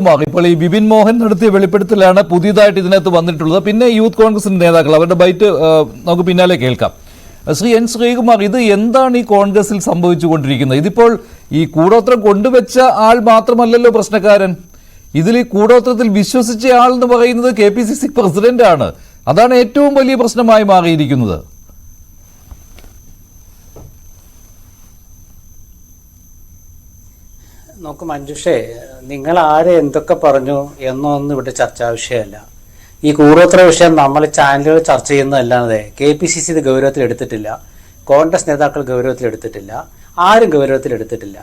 ശ്രീകുമാർ, ഇപ്പോൾ ഈ വിപിൻ മോഹൻ നടത്തിയ വെളിപ്പെടുത്തലാണ് പുതിയതായിട്ട് ഇതിനകത്ത് വന്നിട്ടുള്ളത്. പിന്നെ യൂത്ത് കോൺഗ്രസിന്റെ നേതാക്കൾ അവരുടെ ബൈറ്റ് നമുക്ക് പിന്നാലെ കേൾക്കാം. ശ്രീ എൻ ശ്രീകുമാർ, ഇത് എന്താണ് ഈ കോൺഗ്രസിൽ സംഭവിച്ചുകൊണ്ടിരിക്കുന്നത്? ഇതിപ്പോൾ ഈ കൂടോത്രം കൊണ്ടുവച്ച ആൾ മാത്രമല്ലല്ലോ പ്രശ്നക്കാരൻ. ഇതിൽ ഈ കൂടോത്രത്തിൽ വിശ്വസിച്ച ആൾ എന്ന് പറയുന്നത് KPCC പ്രസിഡന്റാണ്. അതാണ് ഏറ്റവും വലിയ പ്രശ്നമായി മാറിയിരിക്കുന്നത്. നോക്ക് മഞ്ജുഷേ, നിങ്ങൾ ആരെ എന്തൊക്കെ പറഞ്ഞു എന്നൊന്നും ഇവിടെ ചർച്ചാ വിഷയമല്ല. ഈ കൂടോത്ര വിഷയം നമ്മൾ ചാനലുകൾ ചർച്ച ചെയ്യുന്നതല്ലാതെ KPCC ഇത് ഗൗരവത്തിൽ എടുത്തിട്ടില്ല, കോൺഗ്രസ് നേതാക്കൾ ഗൗരവത്തിൽ എടുത്തിട്ടില്ല, ആരും ഗൗരവത്തിൽ എടുത്തിട്ടില്ല.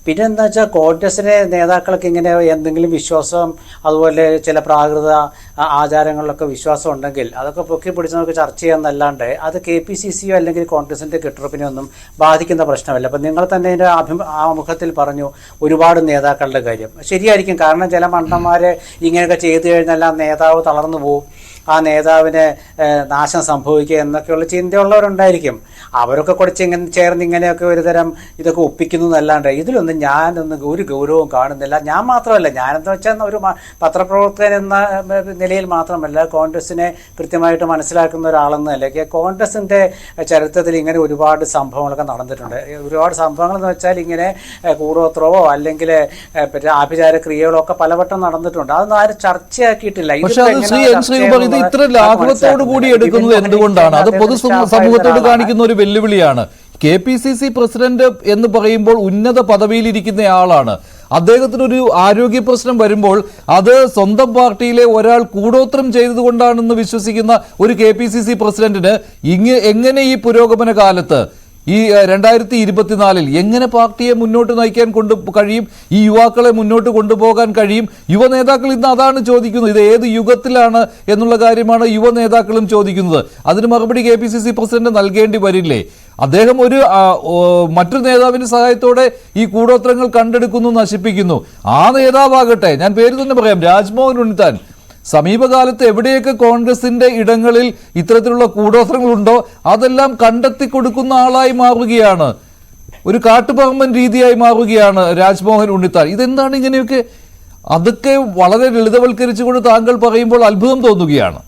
പിന്നെ എന്താ വെച്ചാൽ കോൺഗ്രസിലെ നേതാക്കൾക്ക് ഇങ്ങനെ എന്തെങ്കിലും വിശ്വാസം, അതുപോലെ ചില പ്രാകൃത ആചാരങ്ങളിലൊക്കെ വിശ്വാസം ഉണ്ടെങ്കിൽ അതൊക്കെ പൊക്കി പിടിച്ച് നമുക്ക് ചർച്ച ചെയ്യാന്നല്ലാണ്ട് അത് KPCCയോ അല്ലെങ്കിൽ കോൺഗ്രസിൻ്റെ കെട്ടുറപ്പിനെ ഒന്നും ബാധിക്കുന്ന പ്രശ്നമല്ല. അപ്പം നിങ്ങൾ തന്നെ ഇതിൻ്റെ ആമുഖത്തിൽ പറഞ്ഞു ഒരുപാട് നേതാക്കളുടെ കാര്യം. ശരിയായിരിക്കും, കാരണം ചില മണ്ടന്മാരെ ഇങ്ങനെയൊക്കെ ചെയ്തു കഴിഞ്ഞാൽ ആ നേതാവ് തളർന്നു പോവും, ആ നേതാവിന് നാശം സംഭവിക്കുക എന്നൊക്കെയുള്ള ചിന്തയുള്ളവരുണ്ടായിരിക്കും. അവരൊക്കെ കുറച്ച് ചേർന്ന് ഇങ്ങനെയൊക്കെ ഒരുതരം ഇതൊക്കെ ഒപ്പിക്കുന്നു എന്നല്ലാണ്ട് ഇതിലൊന്നും ഞാനൊന്നും ഒരു ഗൗരവവും കാണുന്നില്ല. ഞാൻ മാത്രമല്ല, ഞാനെന്ന് വെച്ചാൽ ഒരു പത്രപ്രവർത്തകൻ എന്ന നിലയിൽ മാത്രമല്ല, കോൺഗ്രസിനെ കൃത്യമായിട്ട് മനസ്സിലാക്കുന്ന ഒരാളെന്ന നിലയ്ക്ക് കോൺഗ്രസിൻ്റെ ചരിത്രത്തിൽ ഇങ്ങനെ ഒരുപാട് സംഭവങ്ങളൊക്കെ നടന്നിട്ടുണ്ട്. ഒരുപാട് സംഭവങ്ങൾ എന്ന് വെച്ചാൽ ഇങ്ങനെ കൂടോത്രമോ അല്ലെങ്കിൽ ആഭിചാര ക്രിയകളോ ഒക്കെ പലവട്ടം നടന്നിട്ടുണ്ട്. അതൊന്നും ആരും ചർച്ചയാക്കിയിട്ടില്ല. ഇത് ഇത്ര ലാഘവത്തോടു കൂടി എടുക്കുന്നത് എന്തുകൊണ്ടാണ്? അത് പൊതുസമൂഹത്തോട് കാണിക്കുന്ന ഒരു വെല്ലുവിളിയാണ്. KPCC പ്രസിഡന്റ് എന്ന് പറയുമ്പോൾ ഉന്നത പദവിയിലിരിക്കുന്ന ആളാണ്. അദ്ദേഹത്തിനൊരു ആരോഗ്യ പ്രശ്നം വരുമ്പോൾ അത് സ്വന്തം പാർട്ടിയിലെ ഒരാൾ കൂടോത്രം ചെയ്തതുകൊണ്ടാണെന്ന് വിശ്വസിക്കുന്ന ഒരു KPCC പ്രസിഡന്റിന് എങ്ങനെ ഈ പുരോഗമന കാലത്ത് ഈ 2024 എങ്ങനെ പാർട്ടിയെ മുന്നോട്ട് നയിക്കാൻ കഴിയും? ഈ യുവാക്കളെ മുന്നോട്ട് കൊണ്ടുപോകാൻ കഴിയും? യുവ നേതാക്കൾ ഇന്ന് അതാണ് ചോദിക്കുന്നത്. ഇത് ഏത് യുഗത്തിലാണ് എന്നുള്ള കാര്യമാണ് യുവ നേതാക്കളും ചോദിക്കുന്നത്. അതിന് മറുപടി KPCC പ്രസിഡന്റ് നൽകേണ്ടി വരില്ലേ? അദ്ദേഹം മറ്റൊരു നേതാവിന്റെ സഹായത്തോടെ ഈ കൂടോത്രങ്ങൾ കണ്ടെടുക്കുന്നു, നശിപ്പിക്കുന്നു. ആ നേതാവാകട്ടെ, ഞാൻ പേര് തന്നെ പറയാം, രാജ്മോഹൻ ഉണ്ണിത്താൻ, സമീപകാലത്ത് എവിടെയൊക്കെ കോൺഗ്രസിന്റെ ഇടങ്ങളിൽ ഇത്തരത്തിലുള്ള കൂടോത്രങ്ങളുണ്ടോ അതെല്ലാം കണ്ടെത്തി കൊടുക്കുന്ന ആളായി മാറുകയാണ്. ഒരു കാട്ടുപറമ്പൻ രീതിയായി മാറുകയാണ് രാജ്മോഹൻ ഉണ്ണിത്താൻ. ഇതെന്താണ് ഇങ്ങനെയൊക്കെ? അതൊക്കെ വളരെ ലളിതവൽക്കരിച്ചുകൊണ്ട് താങ്കൾ പറയുമ്പോൾ അത്ഭുതം തോന്നുകയാണ്.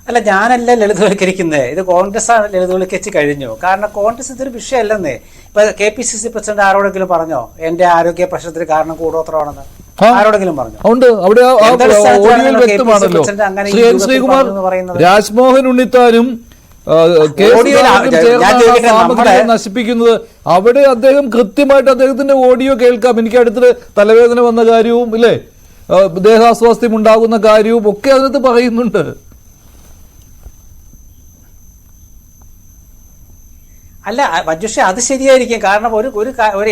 അല്ല, ഞാനല്ല ലളിതവൽക്കരിക്കുന്നത്, ഇത് കോൺഗ്രസ് ലളിതവൽക്കരിച്ച് കഴിഞ്ഞു. കാരണം കോൺഗ്രസ് ഇതൊരു വിഷയമല്ലെന്നേ. ഇപ്പൊ KPCC പ്രസിഡന്റ് ആരോടെങ്കിലും പറഞ്ഞോ എന്റെ ആരോഗ്യ പ്രശ്നത്തിന് കാരണം കൂടോത്രമാണെന്ന്? ആരോടെങ്കിലും പറഞ്ഞു? രാജ്മോഹൻ ഉണ്ണിത്താനും നശിപ്പിക്കുന്നത് അവിടെ അദ്ദേഹം കൃത്യമായിട്ട് അദ്ദേഹത്തിന്റെ ഓഡിയോ കേൾക്കാം. എനിക്ക് അടുത്തിടെ തലവേദന വന്ന കാര്യവും ഇല്ലേ, ദേഹാസ്വാസ്ഥ്യം ഉണ്ടാകുന്ന കാര്യവും ഒക്കെ അതിനകത്ത് പറയുന്നുണ്ട്. അല്ല മഞ്ജുഷ, അത് ശരിയായിരിക്കും. കാരണം ഒരു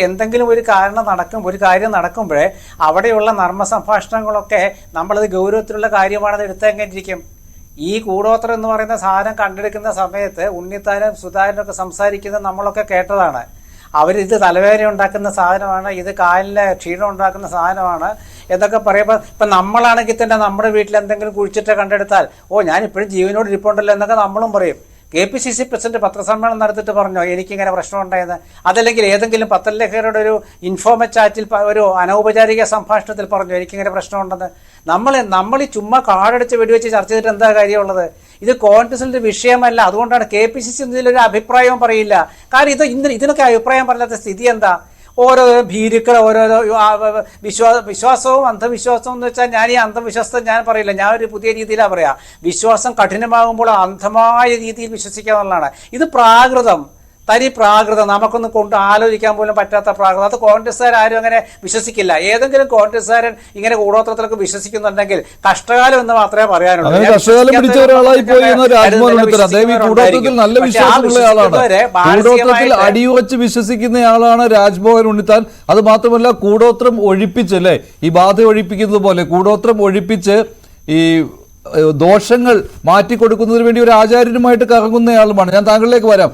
എന്തെങ്കിലും ഒരു കാര്യം നടക്കുമ്പോഴേ അവിടെയുള്ള നർമ്മ സംഭാഷണങ്ങളൊക്കെ നമ്മളത് ഗൗരവത്തിലുള്ള കാര്യമാണെന്ന് എടുത്തെങ്ങനെയിരിക്കും. ഈ കൂടോത്രം എന്ന് പറയുന്ന സാധനം കണ്ടെടുക്കുന്ന സമയത്ത് ഉണ്ണിത്താനും സുധാകരനൊക്കെ സംസാരിക്കുന്നത് നമ്മളൊക്കെ കേട്ടതാണ്. അവരിത് തലവേദന ഉണ്ടാക്കുന്ന സാധനമാണ്, ഇത് കാലിന് ക്ഷീണം ഉണ്ടാക്കുന്ന സാധനമാണ് എന്നൊക്കെ പറയുമ്പോൾ ഇപ്പം നമ്മളാണെങ്കിൽ തന്നെ നമ്മുടെ വീട്ടിൽ എന്തെങ്കിലും കുഴിച്ചിട്ട് കണ്ടെടുത്താൽ ഞാനിപ്പോഴും ജീവനോട് ഇരിപ്പുണ്ടല്ലോ എന്നൊക്കെ നമ്മളും പറയും. KPCC പ്രസിഡന്റ് പത്രസമ്മേളനം നടത്തിയിട്ട് പറഞ്ഞോ എനിക്കിങ്ങനെ പ്രശ്നം ഉണ്ടായെന്ന്? അതല്ലെങ്കിൽ ഏതെങ്കിലും പത്രലേഖകരുടെ ഒരു ഇൻഫോർമൽ ചാറ്റിൽ ഒരു അനൗപചാരിക സംഭാഷണത്തിൽ പറഞ്ഞോ എനിക്കിങ്ങനെ പ്രശ്നമുണ്ടെന്ന്? നമ്മൾ ഈ ചുമ്മാ കാടടിച്ച് വെടിവെച്ച് ചർച്ച ചെയ്തിട്ട് എന്താ കാര്യമുള്ളത്? ഇത് കോൺഗ്രസിന്റെ വിഷയമല്ല. അതുകൊണ്ടാണ് KPCC ഇതിലൊരു അഭിപ്രായവും പറയില്ല. കാരണം ഇതിനൊക്കെ അഭിപ്രായം പറയാത്ത സ്ഥിതി എന്താ? ഓരോരോ ഭീരുക്കൾ ഓരോരോ വിശ്വാസവും അന്ധവിശ്വാസവും എന്ന് വെച്ചാൽ ഞാൻ ഈ അന്ധവിശ്വാസം ഞാൻ പറയില്ല, ഞാൻ ഒരു പുതിയ രീതിയിലാണ് പറയാ. വിശ്വാസം കഠിനമാകുമ്പോൾ അന്ധമായ രീതിയിൽ വിശ്വസിക്കുക എന്നുള്ളതാണ്. ഇത് പ്രാകൃതം, തനി പ്രാകൃതം, നമുക്കൊന്നും ആലോചിക്കാൻ പോലും പറ്റാത്ത പ്രാകൃതം. അത് കോൺഗ്രസ്സുകാരും അങ്ങനെ വിശ്വസിക്കില്ല. ഏതെങ്കിലും കോൺഗ്രസ്സുകാരൻ ഇങ്ങനെ കൂടോത്രത്തിലൊക്കെ വിശ്വസിക്കുന്നുണ്ടെങ്കിൽ കഷ്ടകാലം എന്ന് മാത്രമേ പറയാനുള്ളൂ. അടിയുറച്ച് വിശ്വസിക്കുന്ന ആളാണ് രാജ്മോഹൻ ഉണ്ണിത്താൻ. അത് മാത്രമല്ല, കൂടോത്രം ഒഴിപ്പിച്ചല്ലേ, ഈ ബാധ ഒഴിപ്പിക്കുന്നത് പോലെ കൂടോത്രം ഒഴിപ്പിച്ച് ഈ ദോഷങ്ങൾ മാറ്റിക്കൊടുക്കുന്നതിന് വേണ്ടി ഒരു ആചാര്യനുമായിട്ട് കറങ്ങുന്നയാളുമാണ്. ഞാൻ താങ്കളിലേക്ക് വരാം.